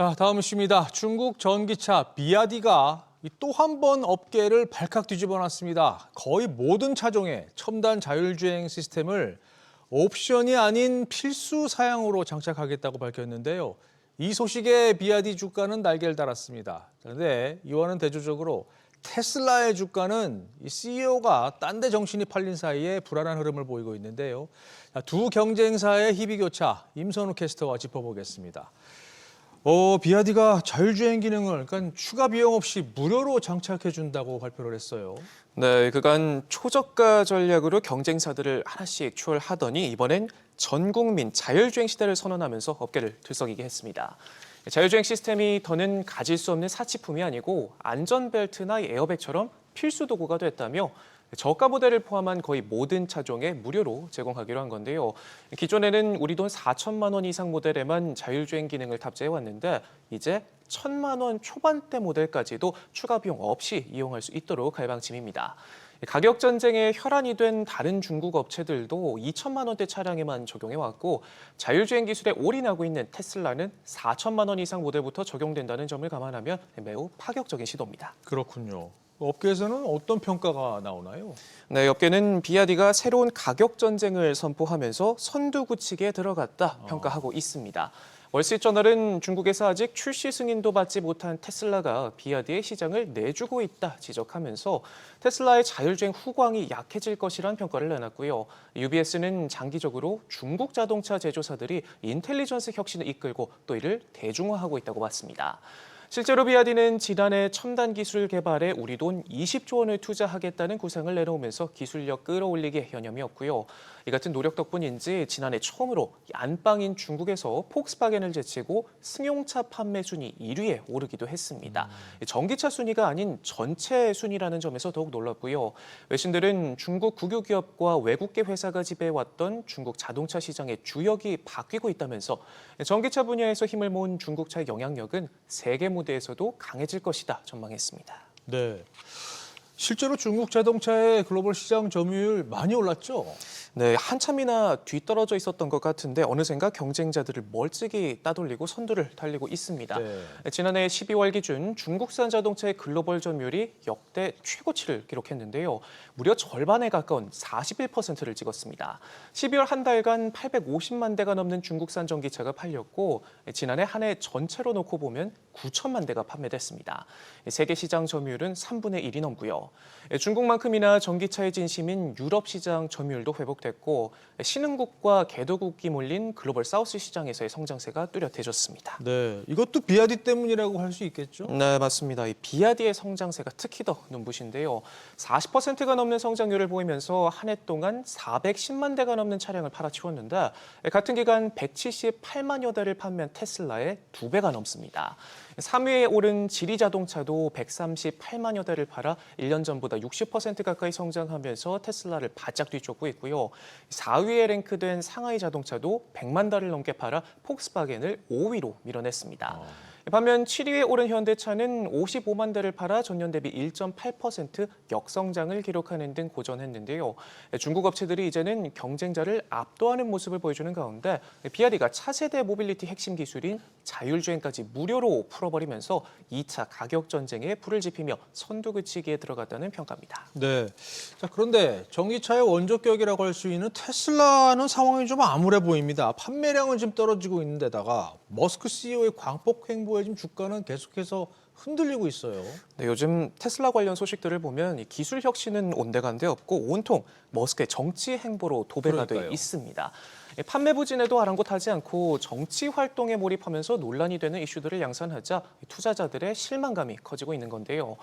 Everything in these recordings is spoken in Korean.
자, 다음 이슈입니다. 중국 전기차 비아디가 또 한 번 업계를 발칵 뒤집어 놨습니다. 거의 모든 차종에 첨단 자율주행 시스템을 옵션이 아닌 필수 사양으로 장착하겠다고 밝혔는데요. 이 소식에 비아디 주가는 날개를 달았습니다. 그런데 이와는 대조적으로 테슬라의 주가는 CEO가 딴 데 정신이 팔린 사이에 불안한 흐름을 보이고 있는데요. 두 경쟁사의 희비교차, 임선우 캐스터와 짚어보겠습니다. 비아디가 자율주행 기능을 그러니까 추가 비용 없이 무료로 장착해준다고 발표를 했어요. 네, 그간 초저가 전략으로 경쟁사들을 하나씩 추월하더니 이번엔 전 국민 자율주행 시대를 선언하면서 업계를 들썩이게 했습니다. 자율주행 시스템이 더는 가질 수 없는 사치품이 아니고 안전벨트나 에어백처럼 필수 도구가 됐다며 저가 모델을 포함한 거의 모든 차종에 무료로 제공하기로 한 건데요. 기존에는 우리 돈 4천만 원 이상 모델에만 자율주행 기능을 탑재해 왔는데 이제 1,000만 원 초반대 모델까지도 추가 비용 없이 이용할 수 있도록 할 방침입니다. 가격 전쟁에 혈안이 된 다른 중국 업체들도 2천만 원대 차량에만 적용해 왔고 자율주행 기술에 올인하고 있는 테슬라는 4천만 원 이상 모델부터 적용된다는 점을 감안하면 매우 파격적인 시도입니다. 그렇군요. 업계에서는 어떤 평가가 나오나요? 네, 업계는 비아디가 새로운 가격 전쟁을 선포하면서 선두구치기에 들어갔다 평가하고 있습니다. 월스트리트저널은 중국에서 아직 출시 승인도 받지 못한 테슬라가 비아디의 시장을 내주고 있다 지적하면서 테슬라의 자율주행 후광이 약해질 것이란 평가를 내놨고요. UBS는 장기적으로 중국 자동차 제조사들이 인텔리전스 혁신을 이끌고 또 이를 대중화하고 있다고 봤습니다. 실제로 비아디는 지난해 첨단 기술 개발에 우리 돈 20조 원을 투자하겠다는 구상을 내놓으면서 기술력 끌어올리기에 여념이었고요. 이 같은 노력 덕분인지 지난해 처음으로 안방인 중국에서 폭스바겐을 제치고 승용차 판매 순위 1위에 오르기도 했습니다. 전기차 순위가 아닌 전체 순위라는 점에서 더욱 놀랐고요. 외신들은 중국 국유 기업과 외국계 회사가 지배해왔던 중국 자동차 시장의 주역이 바뀌고 있다면서 전기차 분야에서 힘을 모은 중국차의 영향력은 세계 무대에서도 강해질 것이다 전망했습니다. 네. 실제로 중국 자동차의 글로벌 시장 점유율 많이 올랐죠? 네, 한참이나 뒤떨어져 있었던 것 같은데 어느샌가 경쟁자들을 멀찍이 따돌리고 선두를 달리고 있습니다. 네. 지난해 12월 기준 중국산 자동차의 글로벌 점유율이 역대 최고치를 기록했는데요. 무려 절반에 가까운 41%를 찍었습니다. 12월 한 달간 850만 대가 넘는 중국산 전기차가 팔렸고 지난해 한 해 전체로 놓고 보면 9천만 대가 판매됐습니다. 세계 시장 점유율은 3분의 1이 넘고요. 중국만큼이나 전기차의 진심인 유럽 시장 점유율도 회복됐고 신흥국과 개도국이 몰린 글로벌 사우스 시장에서의 성장세가 뚜렷해졌습니다. 네. 이것도 비아디 때문이라고 할 수 있겠죠? 네, 맞습니다. 이 비아디의 성장세가 특히 더 눈부신데요. 40%가 넘는 성장률을 보이면서 한 해 동안 410만 대가 넘는 차량을 팔아치웠는데 같은 기간 178만여 대를 판매한 테슬라의 2배가 넘습니다. 3위에 오른 지리자동차도 138만여 대를 팔아 1년 전보다 60% 가까이 성장하면서 테슬라를 바짝 뒤쫓고 있고요. 4위에 랭크된 상하이 자동차도 100만 대를 넘게 팔아 폭스바겐을 5위로 밀어냈습니다. 반면 7위에 오른 현대차는 55만 대를 팔아 전년 대비 1.8% 역성장을 기록하는 등 고전했는데요. 중국 업체들이 이제는 경쟁자를 압도하는 모습을 보여주는 가운데 비아디가 차세대 모빌리티 핵심 기술인 자율주행까지 무료로 풀어버리면서 2차 가격 전쟁에 불을 지피며 선두그치기에 들어갔다는 평가입니다. 네. 자, 그런데 전기차의 원조격이라고 할 수 있는 테슬라는 상황이 좀 암울해 보입니다. 판매량은 지금 떨어지고 있는 데다가 머스크 CEO의 광폭 행보에 지금 주가는 계속해서 흔들리고 있어요. 네, 요즘 테슬라 관련 소식들을 보면 이 기술 혁신은 온데간데 없고 온통 머스크의 정치 행보로 도배가 돼 그러니까요. 있습니다. 판매 부진에도 아랑곳하지 않고 정치 활동에 몰입하면서 논란이 되는 이슈들을 양산하자 투자자들의 실망감이 커지고 있는 건데요.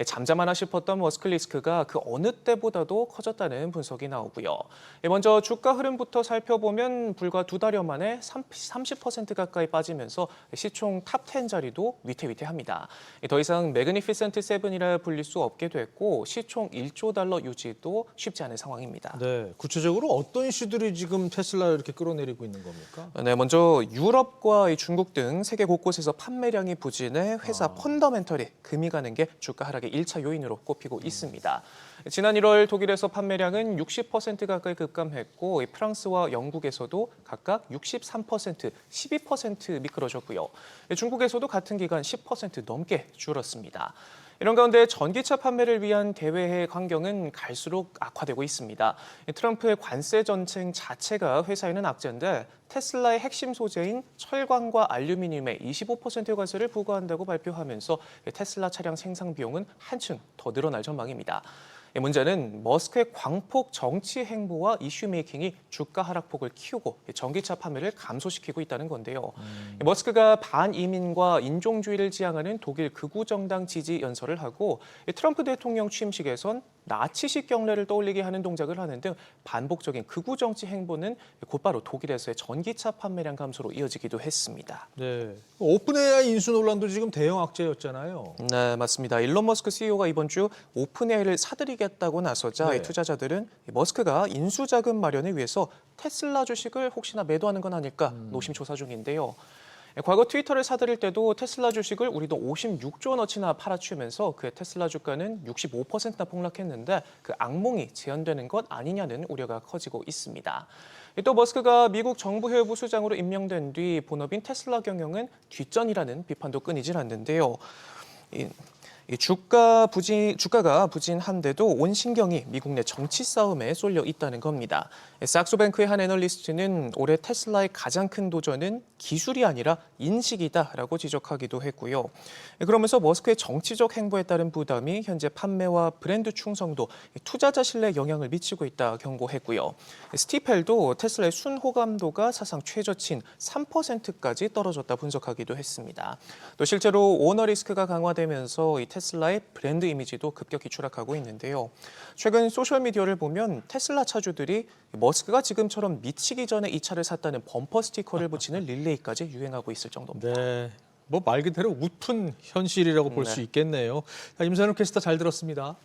잠잠하나 싶었던 머스크 리스크가 그 어느 때보다도 커졌다는 분석이 나오고요. 먼저 주가 흐름부터 살펴보면 불과 2달여 만에 30% 가까이 빠지면서 시총 탑10 자리도 위태위태합니다. 더 이상 매그니피센트 세븐이라 불릴 수 없게 됐고 시총 1조 달러 유지도 쉽지 않은 상황입니다. 네. 구체적으로 어떤 이슈들이 지금 테슬라를 이렇게 끌어내리고 있는 겁니까? 네, 먼저 유럽과 이 중국 등 세계 곳곳에서 판매량이 부진해 회사 펀더멘털이 금이 가는 게 주가 하락의 1차 요인으로 꼽히고 있습니다. 지난 1월 독일에서 판매량은 60% 가까이 급감했고 프랑스와 영국에서도 각각 63%, 12% 미끄러졌고요. 중국에서도 같은 기간 10% 넘게 줄었습니다. 이런 가운데 전기차 판매를 위한 대외의 환경은 갈수록 악화되고 있습니다. 트럼프의 관세 전쟁 자체가 회사에는 악재인데 테슬라의 핵심 소재인 철광과 알루미늄에 25% 관세를 부과한다고 발표하면서 테슬라 차량 생산 비용은 한층 더 늘어날 전망입니다. 문제는 머스크의 광폭 정치 행보와 이슈 메이킹이 주가 하락폭을 키우고 전기차 판매를 감소시키고 있다는 건데요. 머스크가 반이민과 인종주의를 지향하는 독일 극우 정당 지지 연설을 하고 트럼프 대통령 취임식에선 나치식 경례를 떠올리게 하는 동작을 하는 등 반복적인 극우 정치 행보는 곧바로 독일에서의 전기차 판매량 감소로 이어지기도 했습니다. 네. 오픈AI 인수 논란도 지금 대형 악재였잖아요. 네, 맞습니다. 일론 머스크 CEO가 이번 주 오픈AI를 사들이겠다고 나서자 네. 투자자들은 머스크가 인수자금 마련을 위해서 테슬라 주식을 혹시나 매도하는 건 아닐까 노심초사 중인데요. 과거 트위터를 사들일 때도 테슬라 주식을 우리도 56조 원어치나 팔아치우면서 그의 테슬라 주가는 65%나 폭락했는데 그 악몽이 재현되는 것 아니냐는 우려가 커지고 있습니다. 또 머스크가 미국 정부 회의부 수장으로 임명된 뒤 본업인 테슬라 경영은 뒷전이라는 비판도 끊이질 않는데요. 주가가 부진한데도 온 신경이 미국 내 정치 싸움에 쏠려 있다는 겁니다. 삭소뱅크의 한 애널리스트는 올해 테슬라의 가장 큰 도전은 기술이 아니라 인식이다라고 지적하기도 했고요. 그러면서 머스크의 정치적 행보에 따른 부담이 현재 판매와 브랜드 충성도, 투자자 신뢰에 영향을 미치고 있다 경고했고요. 스티펠도 테슬라의 순호감도가 사상 최저치인 3%까지 떨어졌다 분석하기도 했습니다. 또 실제로 오너 리스크가 강화되면서 이 테슬라의 브랜드 이미지도 급격히 추락하고 있는데요. 최근 소셜미디어를 보면 테슬라 차주들이 머스크가 지금처럼 미치기 전에 이 차를 샀다는 범퍼 스티커를 붙이는 릴레이까지 유행하고 있을 정도입니다. 네. 뭐 말 그대로 웃픈 현실이라고 볼 수 있겠네요. 임산욱 캐스터 잘 들었습니다.